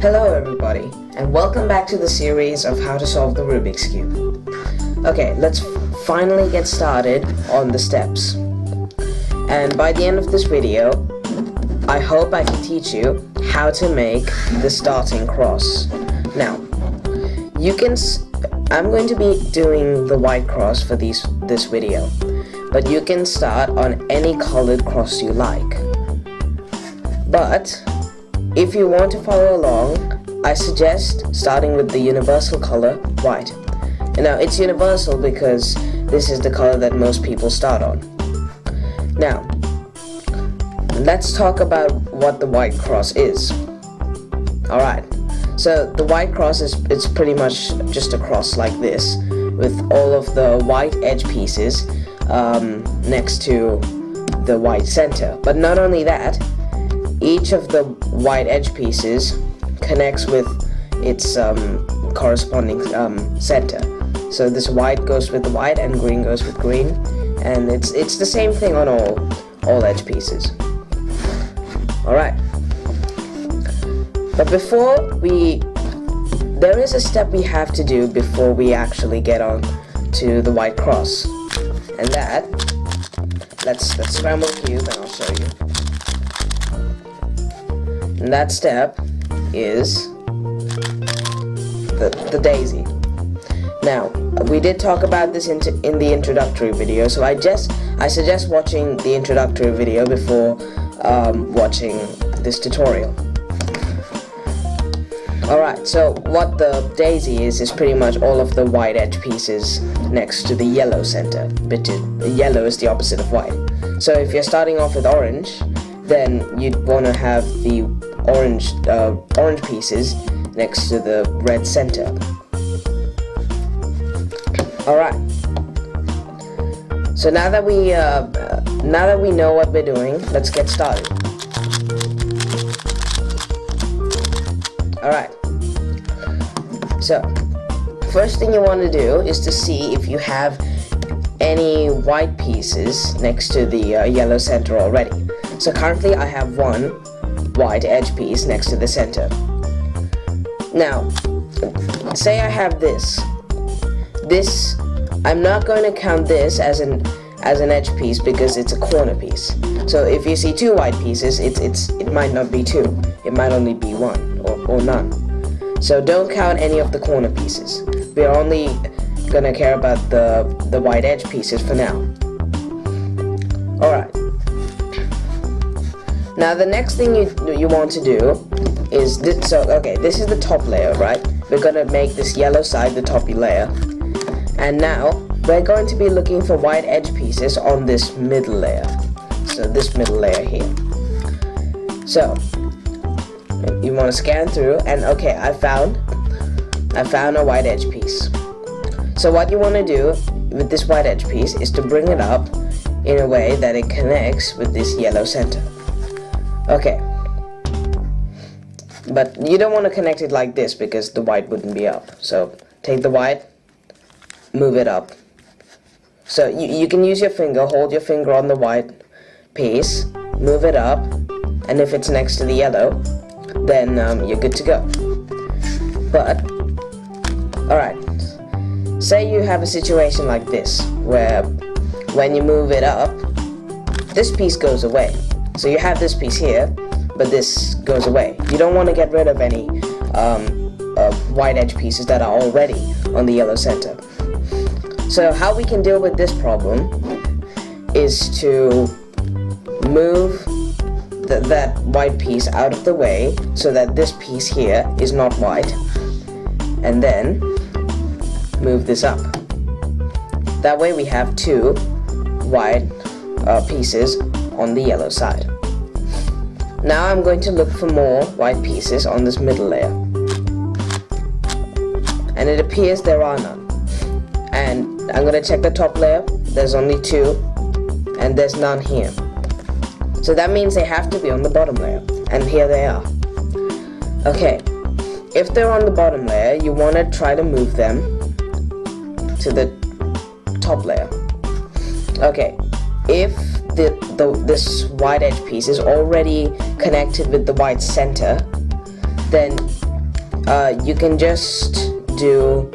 Hello everybody, and welcome back to the series of how to solve the Rubik's Cube. Okay, let's finally get started on the steps. And by the end of this video, I hope I can teach you how to make the starting cross. Now, I'm going to be doing the white cross for this video, but you can start on any colored cross you like. But if you want to follow along, I suggest starting with the universal color, white. Now, it's universal because this is the color that most people start on. Now, let's talk about what the white cross is. Alright, so the white cross it's pretty much just a cross like this, with all of the white edge pieces next to the white center. But not only that, each of the white edge pieces connects with its corresponding center. So this white goes with the white and green goes with green, and it's the same thing on all edge pieces. Alright. But there is a step we have to do before we actually get on to the white cross. And that, let's scramble the cube and I'll show you. And that step is the daisy. Now, we did talk about this in the introductory video, so I suggest watching the introductory video before watching this tutorial. Alright, so what the daisy is pretty much all of the white edge pieces next to the yellow center. But yellow is the opposite of white. So if you're starting off with orange, then you'd want to have the orange pieces next to the red center. Alright. So now that we know what we're doing, let's get started. Alright. So, first thing you want to do is to see if you have any white pieces next to the yellow center already. So currently I have one white edge piece next to the center. Now, say I have this. I'm not going to count this as an edge piece because it's a corner piece. So if you see two white pieces, it might not be two. It might only be one or none. So don't count any of the corner pieces. We're only gonna care about the white edge pieces for now. Alright. Now the next thing you want to do is this. So okay, this is the top layer, right? We're gonna make this yellow side the top layer. And now we're going to be looking for white edge pieces on this middle layer. So this middle layer here. So you want to scan through, and okay, I found a white edge piece. So what you want to do with this white edge piece is to bring it up in a way that it connects with this yellow center. Okay. But you don't want to connect it like this because the white wouldn't be up. So take the white, move it up. So you can use your finger, hold your finger on the white piece, move it up, and if it's next to the yellow, then you're good to go. But, alright, say you have a situation like this, where when you move it up, this piece goes away. So you have this piece here, but this goes away. You don't want to get rid of any white edge pieces that are already on the yellow center. So how we can deal with this problem is to move that white piece out of the way so that this piece here is not white, and then move this up. That way we have two white pieces on the yellow side. Now I'm going to look for more white pieces on this middle layer, and it appears there are none. And I'm going to check the top layer. There's only two, and there's none here. So that means they have to be on the bottom layer, and here they are. Okay, if they're on the bottom layer, you want to try to move them to the top layer. Okay, if this white edge piece is already connected with the white center, then you can just do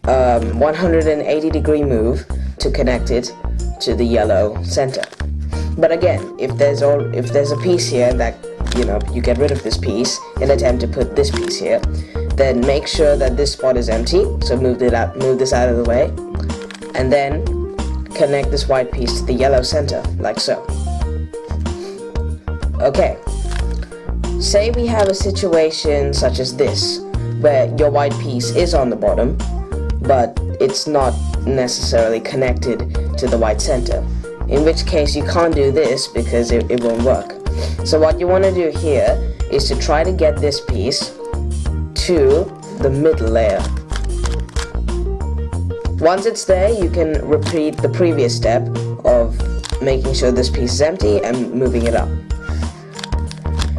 180-degree move to connect it to the yellow center. But again, if there's a piece here that you get rid of this piece and attempt to put this piece here, then make sure that this spot is empty. So move this out of the way, and then connect this white piece to the yellow center, like so. Okay. Say we have a situation such as this, where your white piece is on the bottom, but it's not necessarily connected to the white center. In which case you can't do this because it won't work. So what you want to do here is to try to get this piece to the middle layer. Once it's there, you can repeat the previous step of making sure this piece is empty and moving it up.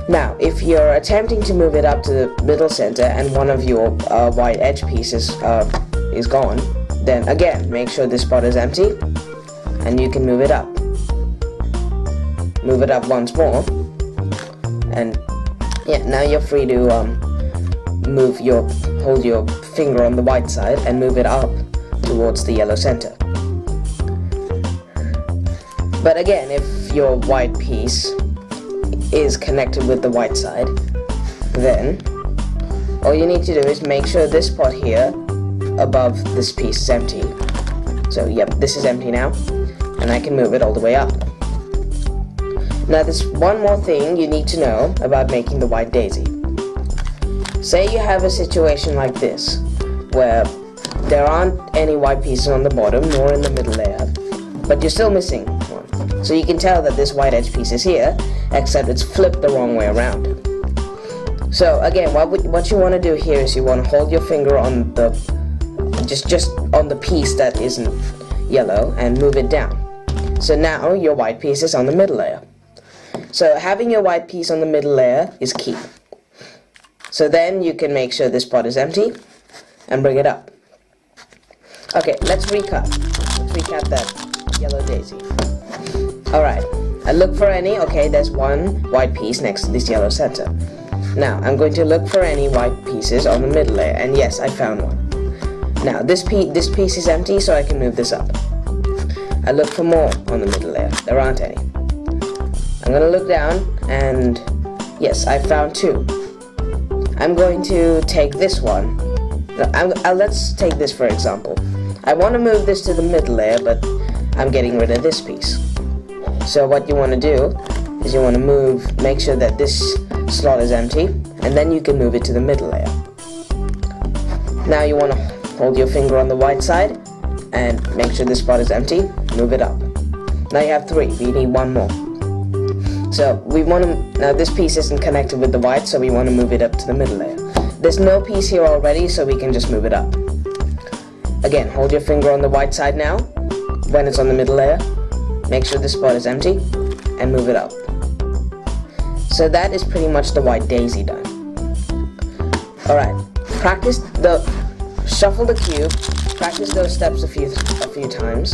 Now, if you're attempting to move it up to the middle center and one of your white edge pieces is gone, then again, make sure this spot is empty and you can move it up. Move it up once more, and yeah, now you're free to hold your finger on the white side and move it up towards the yellow center. But again, if your white piece is connected with the white side, then all you need to do is make sure this spot here above this piece is empty. So yep, this is empty now, and I can move it all the way up. Now there's one more thing you need to know about making the white daisy. Say you have a situation like this, where there aren't any white pieces on the bottom nor in the middle layer, but you're still missing one. So you can tell that this white edge piece is here, except it's flipped the wrong way around. So again, what you want to do here is you want to hold your finger on the just on the piece that isn't yellow and move it down. So now your white piece is on the middle layer. So having your white piece on the middle layer is key. So then you can make sure this spot is empty and bring it up. Okay, let's recap. Let's recap that yellow daisy. Alright, I look for any. Okay, there's one white piece next to this yellow center. Now, I'm going to look for any white pieces on the middle layer, and yes, I found one. Now, this piece is empty, so I can move this up. I look for more on the middle layer. There aren't any. I'm going to look down, and yes, I found two. I'm going to take this one. Let's take this for example. I want to move this to the middle layer, but I'm getting rid of this piece. So what you want to do is you want to make sure that this slot is empty, and then you can move it to the middle layer. Now you want to hold your finger on the white side and make sure this spot is empty, move it up. Now you have three, we need one more. So now this piece isn't connected with the white, so we want to move it up to the middle layer. There's no piece here already, so we can just move it up. Again, hold your finger on the white side now, when it's on the middle layer, make sure this spot is empty, and move it up. So that is pretty much the white daisy done. Alright, shuffle the cube, practice those steps a few times,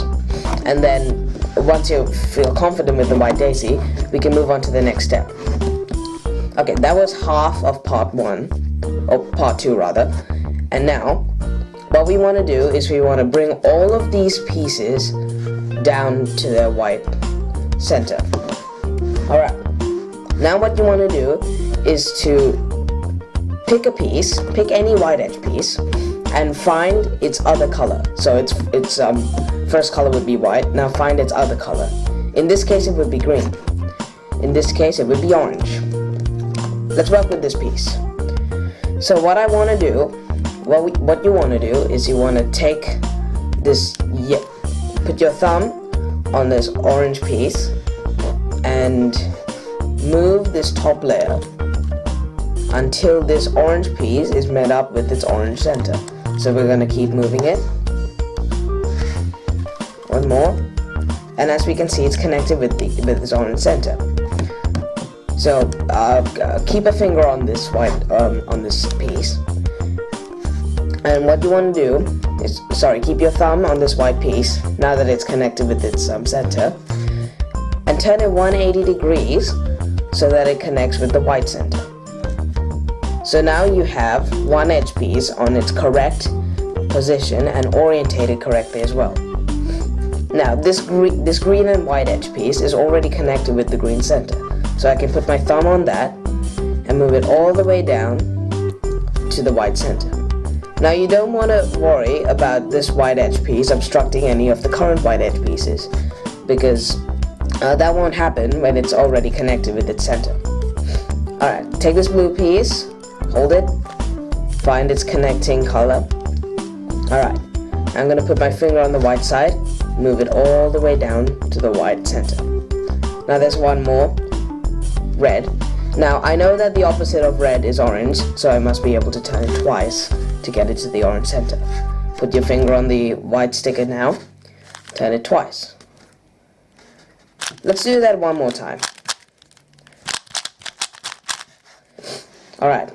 and then once you feel confident with the white daisy, we can move on to the next step. Okay, that was half of part 1, or part 2 rather, and now what we want to do is we want to bring all of these pieces down to their white center. Alright, now what you want to do is to pick any white edge piece, and find its other color. So its first color would be white, now find its other color. In this case it would be green. In this case it would be orange. Let's work with this piece. So what I want to do, what you want to do is you want to take this, put your thumb on this orange piece and move this top layer until this orange piece is met up with its orange center. So we're going to keep moving it. One more. And as we can see, it's connected with its orange center. So keep a finger on this on this piece. And what you want to do is, keep your thumb on this white piece, now that it's connected with its center, and turn it 180 degrees so that it connects with the white center. So now you have one edge piece on its correct position and orientated correctly as well. Now this green and white edge piece is already connected with the green center. So I can put my thumb on that and move it all the way down to the white center. Now you don't want to worry about this white edge piece obstructing any of the current white edge pieces, because that won't happen when it's already connected with its center. Alright, take this blue piece, hold it, find its connecting color. Alright, I'm going to put my finger on the white side, move it all the way down to the white center. Now there's one more, red. Now I know that the opposite of red is orange, so I must be able to turn it twice to get it to the orange center. Put your finger on the white sticker now, turn it twice. Let's do that one more time. Alright.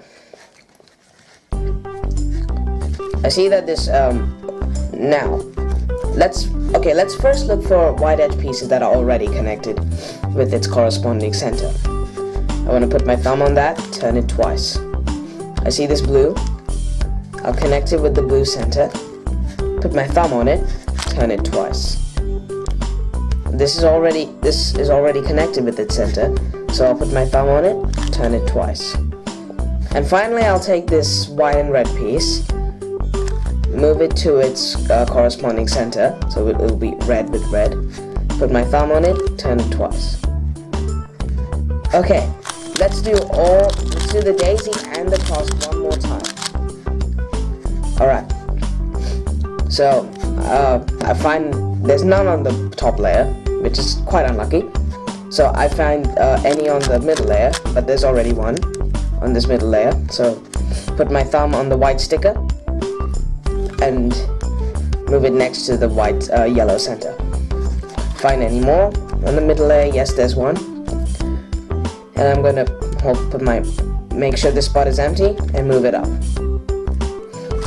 I see that this, now, let's first look for white edge pieces that are already connected with its corresponding center. I want to put my thumb on that, turn it twice. I see this blue. I'll connect it with the blue center, put my thumb on it, turn it twice. This is already connected with its center, so I'll put my thumb on it, turn it twice. And finally I'll take this white and red piece, move it to its corresponding center, so it will be red with red. Put my thumb on it, turn it twice. Okay, let's do the daisy and the cross one more time. Alright, so I find there's none on the top layer, which is quite unlucky. So I find any on the middle layer, but there's already one on this middle layer. So put my thumb on the white sticker and move it next to the white yellow center. Find any more on the middle layer? Yes, there's one. And I'm gonna make sure this spot is empty and move it up.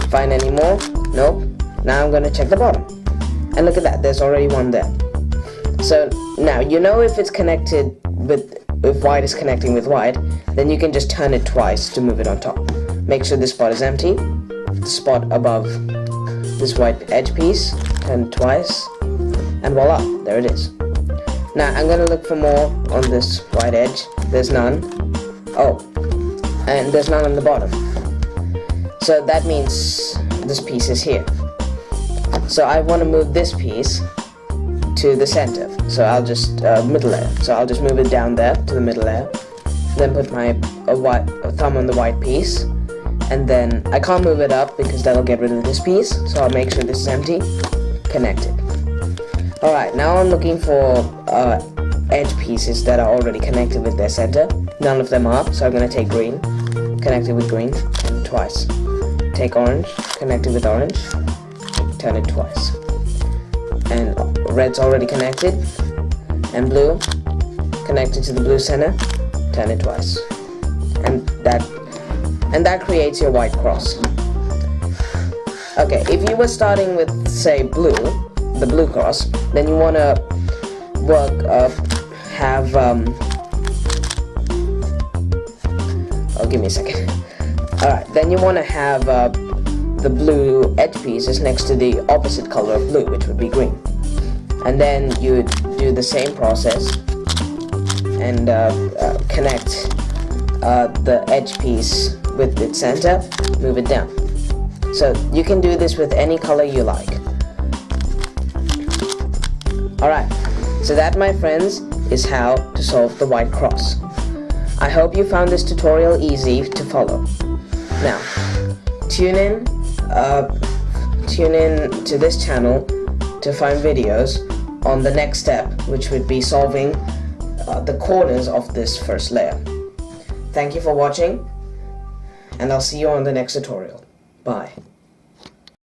Find any more? Nope. Now I'm gonna check the bottom. And look at that, there's already one there. So now you know if it's connected with, if white is connecting with white, then you can just turn it twice to move it on top. Make sure this spot is empty, the spot above this white edge piece, turn it twice, and voila, there it is. Now I'm gonna look for more on this white edge. There's none. Oh, and there's none on the bottom. So that means this piece is here. So I want to move this piece to the center. So I'll just middle layer. So I'll just move it down there to the middle layer. Then put my thumb on the white piece, and then I can't move it up because that'll get rid of this piece. So I'll make sure this is empty. Connect it. All right. Now I'm looking for edge pieces that are already connected with their center. None of them are. So I'm gonna take green, connect it with green, and twice. Take orange, connect it with orange, turn it twice. And red's already connected, and blue, connected to the blue center, turn it twice. And that creates your white cross. Okay, if you were starting with, say, blue, the blue cross, then you want to give me a second. Alright, then you want to have the blue edge pieces next to the opposite color of blue, which would be green. And then you do the same process and connect the edge piece with its center, move it down. So you can do this with any color you like. Alright, so that, my friends, is how to solve the white cross. I hope you found this tutorial easy to follow. Now, tune in to this channel to find videos on the next step, which would be solving the corners of this first layer. Thank you for watching, and I'll see you on the next tutorial. Bye.